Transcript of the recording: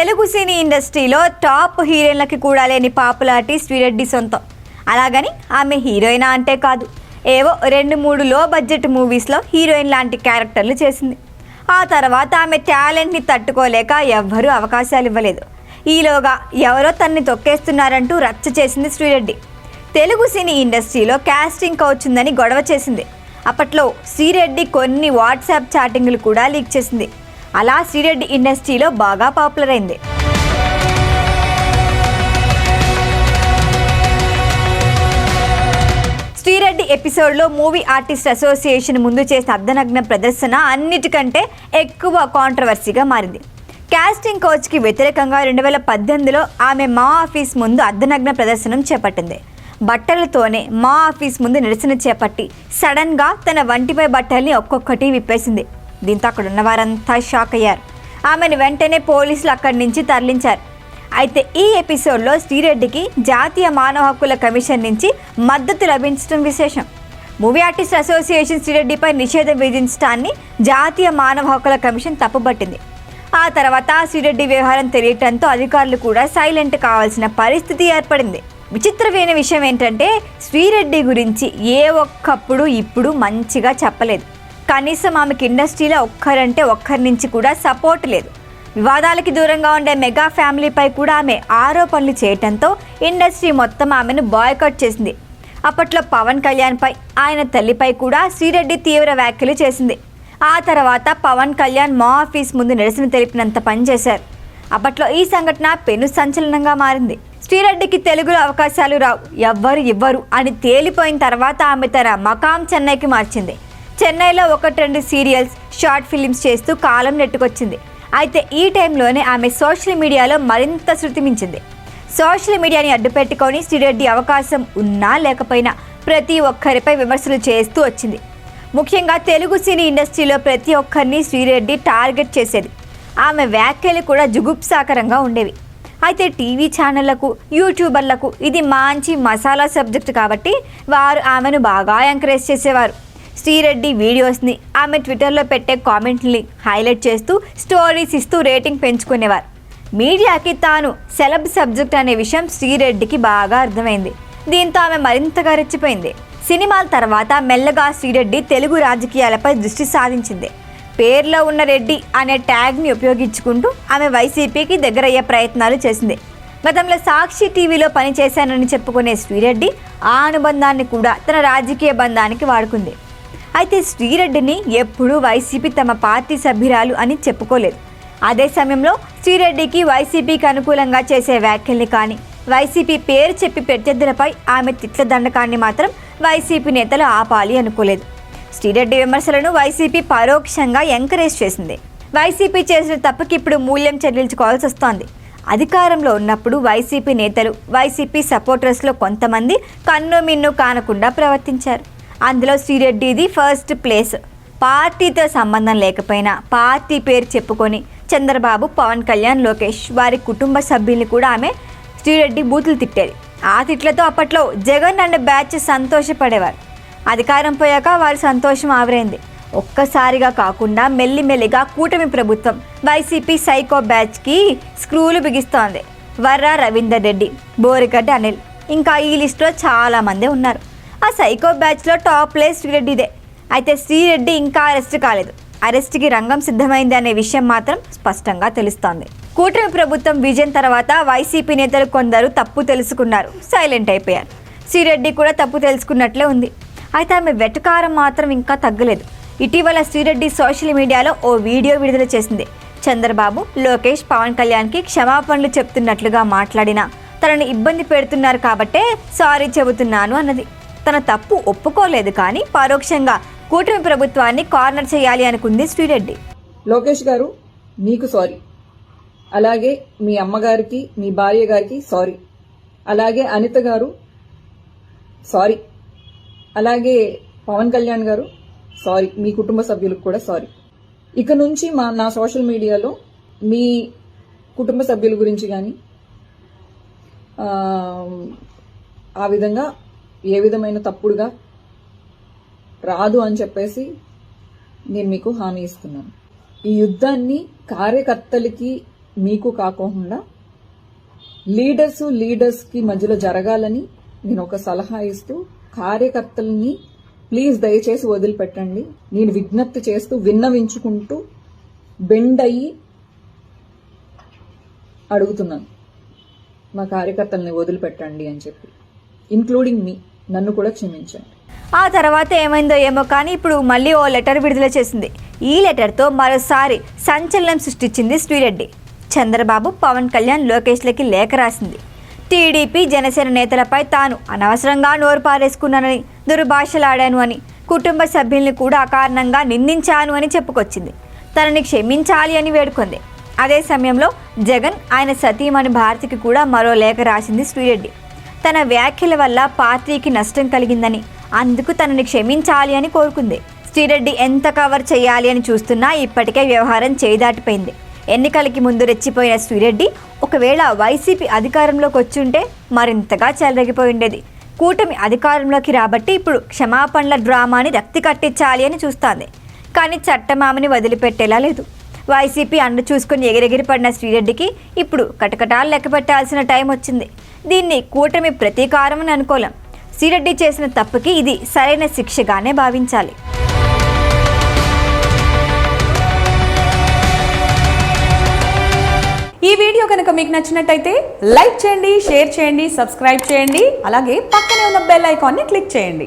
తెలుగు సినీ ఇండస్ట్రీలో టాప్ హీరోయిన్లకి కూడా లేని పాపులారిటీ శ్రీరెడ్డి సొంతం. అలాగని ఆమె హీరోయినా అంటే కాదు, ఏవో 2-3 లో బడ్జెట్ మూవీస్లో హీరోయిన్ లాంటి క్యారెక్టర్లు చేసింది. ఆ తర్వాత ఆమె టాలెంట్ని తట్టుకోలేక ఎవ్వరూ అవకాశాలు ఇవ్వలేదు. ఈలోగా ఎవరో తన్ని తొక్కేస్తున్నారంటూ రచ్చ చేసింది శ్రీరెడ్డి. తెలుగు సినీ ఇండస్ట్రీలో కాస్టింగ్ కౌచ్ ఉందని గొడవ చేసింది. అప్పట్లో శ్రీరెడ్డి కొన్ని వాట్సాప్ చాటింగ్లు కూడా లీక్ చేసింది. అలా శ్రీరెడ్డి ఇండస్ట్రీలో బాగా పాపులర్ అయింది. శ్రీరెడ్డి ఎపిసోడ్లో మూవీ ఆర్టిస్ట్ అసోసియేషన్ ముందు చేసిన అర్ధనగ్న ప్రదర్శన అన్నిటికంటే ఎక్కువ కాంట్రవర్సీగా మారింది. కాస్టింగ్ కోచ్కి వ్యతిరేకంగా 2018లో ఆమె మా ఆఫీస్ ముందు అర్ధనగ్న ప్రదర్శనం చేపట్టింది. బట్టలతోనే మా ఆఫీస్ ముందు నిరసన చేపట్టి సడన్గా తన వంటిపై బట్టల్ని ఒక్కొక్కటి విప్పేసింది. దీంతో అక్కడ ఉన్న వారంతా షాక్ అయ్యారు. ఆమెను వెంటనే పోలీసులు అక్కడి నుంచి తరలించారు. అయితే ఈ ఎపిసోడ్లో శ్రీరెడ్డికి జాతీయ మానవ హక్కుల కమిషన్ నుంచి మద్దతు లభించడం విశేషం. మూవీ ఆర్టిస్ట్ అసోసియేషన్ శ్రీరెడ్డిపై నిషేధం విధించడాన్ని జాతీయ మానవ హక్కుల కమిషన్ తప్పుపట్టింది. ఆ తర్వాత శ్రీరెడ్డి వ్యవహారం తెలియటంతో అధికారులు కూడా సైలెంట్ కావాల్సిన పరిస్థితి ఏర్పడింది. విచిత్రమైన విషయం ఏంటంటే శ్రీరెడ్డి గురించి ఏ ఒక్కప్పుడు ఇప్పుడు మంచిగా చెప్పలేదు. కనీసం ఆమెకి ఇండస్ట్రీలో ఒక్కరి నుంచి కూడా సపోర్ట్ లేదు. వివాదాలకి దూరంగా ఉండే మెగా ఫ్యామిలీపై కూడా ఆమె ఆరోపణలు చేయటంతో ఇండస్ట్రీ మొత్తం ఆమెను బాయ్కాట్ చేసింది. అప్పట్లో పవన్ కళ్యాణ్పై, ఆయన తల్లిపై కూడా శ్రీరెడ్డి తీవ్ర వ్యాఖ్యలు చేసింది. ఆ తర్వాత పవన్ కళ్యాణ్ మా ఆఫీస్ ముందు నిరసన తెలిపినంత పనిచేశారు. అప్పట్లో ఈ సంఘటన పెను సంచలనంగా మారింది. శ్రీరెడ్డికి తెలుగులో అవకాశాలు రావు, ఎవ్వరు ఇవ్వరు అని తేలిపోయిన తర్వాత ఆమె తన మకాం చెన్నైకి మార్చింది. చెన్నైలో 1-2 సీరియల్స్, షార్ట్ ఫిలిమ్స్ చేస్తూ కాలం నెట్టుకొచ్చింది. అయితే ఈ టైంలోనే ఆమె సోషల్ మీడియాలో మరింత శృతి మించింది. సోషల్ మీడియాని అడ్డుపెట్టుకొని శ్రీరెడ్డి అవకాశం ఉన్నా లేకపోయినా ప్రతి ఒక్కరిపై విమర్శలు చేస్తూ వచ్చింది. ముఖ్యంగా తెలుగు సినీ ఇండస్ట్రీలో ప్రతి ఒక్కరిని శ్రీరెడ్డి టార్గెట్ చేసేది. ఆమె వ్యాఖ్యలు కూడా జుగుప్సాకరంగా ఉండేవి. అయితే టీవీ ఛానళ్లకు, యూట్యూబర్లకు ఇది మంచి మసాలా సబ్జెక్ట్ కాబట్టి వారు ఆమెను బాగా ఎంకరేజ్ చేసేవారు. శ్రీరెడ్డి వీడియోస్ని, ఆమె ట్విట్టర్లో పెట్టే కామెంట్ని హైలైట్ చేస్తూ స్టోరీస్ ఇస్తూ రేటింగ్ పెంచుకునేవారు. మీడియాకి తాను సెలబ్ సబ్జెక్ట్ అనే విషయం శ్రీరెడ్డికి బాగా అర్థమైంది. దీంతో ఆమె మరింతగా రెచ్చిపోయింది. సినిమాల తర్వాత మెల్లగా శ్రీరెడ్డి తెలుగు రాజకీయాలపై దృష్టి సాధించింది. పేర్లో ఉన్న రెడ్డి అనే ట్యాగ్ని ఉపయోగించుకుంటూ ఆమె వైసీపీకి దగ్గరయ్యే ప్రయత్నాలు చేసింది. గతంలో సాక్షి టీవీలో పనిచేశానని చెప్పుకునే శ్రీరెడ్డి ఆ అనుబంధాన్ని కూడా తన రాజకీయ బంధానికి వాడుకుంది. అయితే శ్రీరెడ్డిని ఎప్పుడూ వైసీపీ తమ పార్టీ సభ్యురాలు అని చెప్పుకోలేదు. అదే సమయంలో శ్రీరెడ్డికి వైసీపీకి అనుకూలంగా చేసే వ్యాఖ్యల్ని కానీ, వైసీపీ పేరు చెప్పి ప్రత్యర్థులపై ఆమె తిట్ల దండకాన్ని మాత్రం వైసీపీ నేతలు ఆపాలి అనుకోలేదు. శ్రీరెడ్డి విమర్శలను వైసీపీ పరోక్షంగా ఎంకరేజ్ చేసింది. వైసీపీ చేసిన తప్పుకి ఇప్పుడు మూల్యం చెల్లించుకోవాల్సి వస్తోంది. అధికారంలో ఉన్నప్పుడు వైసీపీ నేతలు, వైసీపీ సపోర్టర్స్లో కొంతమంది కన్ను మిన్ను కానకుండా ప్రవర్తించారు. అందులో శ్రీరెడ్డిది ఫస్ట్ ప్లేస్. పార్టీతో సంబంధం లేకపోయినా పార్టీ పేరు చెప్పుకొని చంద్రబాబు, పవన్ కళ్యాణ్, లోకేష్ వారి కుటుంబ సభ్యుల్ని కూడా ఆమె శ్రీరెడ్డి బూతులు తిట్టేది. ఆ తిట్లతో అప్పట్లో జగన్ అండ్ బ్యాచ్ సంతోషపడేవారు. అధికారం పోయాక వారి సంతోషం ఆవిరైంది. ఒక్కసారిగా కాకుండా మెల్లిమెల్లిగా కూటమి ప్రభుత్వం వైసీపీ సైకో బ్యాచ్కి స్క్రూలు బిగిస్తోంది. వర్రా రవీందర్ రెడ్డి, బోరిగడ్డ అనిల్, ఇంకా ఈ లిస్టులో చాలామంది ఉన్నారు. ఆ సైకో బ్యాచ్లో టాప్ ప్లేస్ శ్రీరెడ్డిదే. అయితే శ్రీరెడ్డి ఇంకా అరెస్ట్ కాలేదు. అరెస్ట్కి రంగం సిద్ధమైంది అనే విషయం మాత్రం స్పష్టంగా తెలుస్తోంది. కూటమి ప్రభుత్వం విజయం తర్వాత వైసీపీ నేతలు కొందరు తప్పు తెలుసుకున్నారు, సైలెంట్ అయిపోయారు. శ్రీరెడ్డి కూడా తప్పు తెలుసుకున్నట్లే ఉంది. అయితే ఆమె వెటకారం మాత్రం ఇంకా తగ్గలేదు. ఇటీవల శ్రీరెడ్డి సోషల్ మీడియాలో ఓ వీడియో విడుదల చేసింది. చంద్రబాబు, లోకేష్, పవన్ కళ్యాణ్కి క్షమాపణలు చెప్తున్నట్లుగా మాట్లాడినా తనని ఇబ్బంది పెడుతున్నారు కాబట్టే సారీ చెబుతున్నాను అన్నది. తన తప్పు ఒప్పుకోలేదు, కానీ పరోక్షంగా కూటమి ప్రభుత్వాన్ని కార్నర్ చేయాలి అనుకుంది శ్రీరెడ్డి. లోకేష్ గారు, మీకు సారీ. అలాగే మీ అమ్మగారికి, మీ భార్య గారికి సారీ. అలాగే అనిత గారు సారీ. అలాగే పవన్ కళ్యాణ్ గారు సారీ. మీ కుటుంబ సభ్యులకు కూడా సారీ. ఇక నుంచి నా సోషల్ మీడియాలో మీ కుటుంబ సభ్యుల గురించి కానీ ఆ విధంగా ఏ విధమైన తప్పుడుగా రాదు అని చెప్పేసి నేను మీకు హామీ ఇస్తున్నాను. ఈ యుద్ధాన్ని కార్యకర్తలకి మీకు కాకుండా లీడర్స్కి మధ్యలో జరగాలని నేను ఒక సలహా ఇస్తూ కార్యకర్తల్ని ప్లీజ్ దయచేసి వదిలిపెట్టండి. నేను విజ్ఞప్తి చేస్తూ విన్నవించుకుంటూ బెండ్ అయ్యి అడుగుతున్నాను, మా కార్యకర్తల్ని వదిలిపెట్టండి అని చెప్పి, ఇంక్లూడింగ్ మీ, నన్ను కూడా క్షమించండి. ఆ తర్వాత ఏమైందో ఏమో కానీ ఇప్పుడు మళ్ళీ ఓ లెటర్ విడుదల చేసింది. ఈ లెటర్తో మరోసారి సంచలనం సృష్టించింది శ్రీరెడ్డి. చంద్రబాబు, పవన్ కళ్యాణ్, లోకేష్లకి లేఖ రాసింది. టీడీపీ, జనసేన నేతలపై తాను అనవసరంగా నోరు పారేసుకున్నానని, దుర్భాషలాడాను అని, కుటుంబ సభ్యుల్ని కూడా అకారణంగా నిందించాను అని చెప్పుకొచ్చింది. తనని క్షమించాలి అని వేడుకుంది. అదే సమయంలో జగన్, ఆయన సతీమణి భారతికి కూడా మరో లేఖ రాసింది శ్రీరెడ్డి. తన వ్యాఖ్యల వల్ల పార్టీకి నష్టం కలిగిందని, అందుకు తనని క్షమించాలి అని కోరుకుంది. శ్రీరెడ్డి ఎంత కవర్ చేయాలి అని చూస్తున్నా ఇప్పటికే వ్యవహారం చేదాటిపోయింది. ఎన్నికలకి ముందు రెచ్చిపోయిన శ్రీరెడ్డి ఒకవేళ వైసీపీ అధికారంలోకి వచ్చుంటే మరింతగా చెలరేగిపోయిండేది. కూటమి అధికారంలోకి రాబట్టి ఇప్పుడు క్షమాపణల డ్రామాని రక్తి కట్టించాలి అని చూస్తోంది. కానీ చట్టమామని వదిలిపెట్టేలా లేదు. వైసీపీ అండ చూసుకుని ఎగిరెగిరి పడిన శ్రీరెడ్డికి ఇప్పుడు కటకటాలు లెక్క పెట్టాల్సిన టైం వచ్చింది. దీన్ని కూటమి ప్రతీకారం అని అనుకోలేం. శ్రీరెడ్డి చేసిన తప్పుకి ఇది సరైన శిక్షగానే భావించాలి. ఈ వీడియో కనుక మీకు నచ్చినట్టయితే లైక్ చేయండి, షేర్ చేయండి, సబ్స్క్రైబ్ చేయండి. అలాగే పక్కనే ఉన్న బెల్ ఐకాన్ని క్లిక్ చేయండి.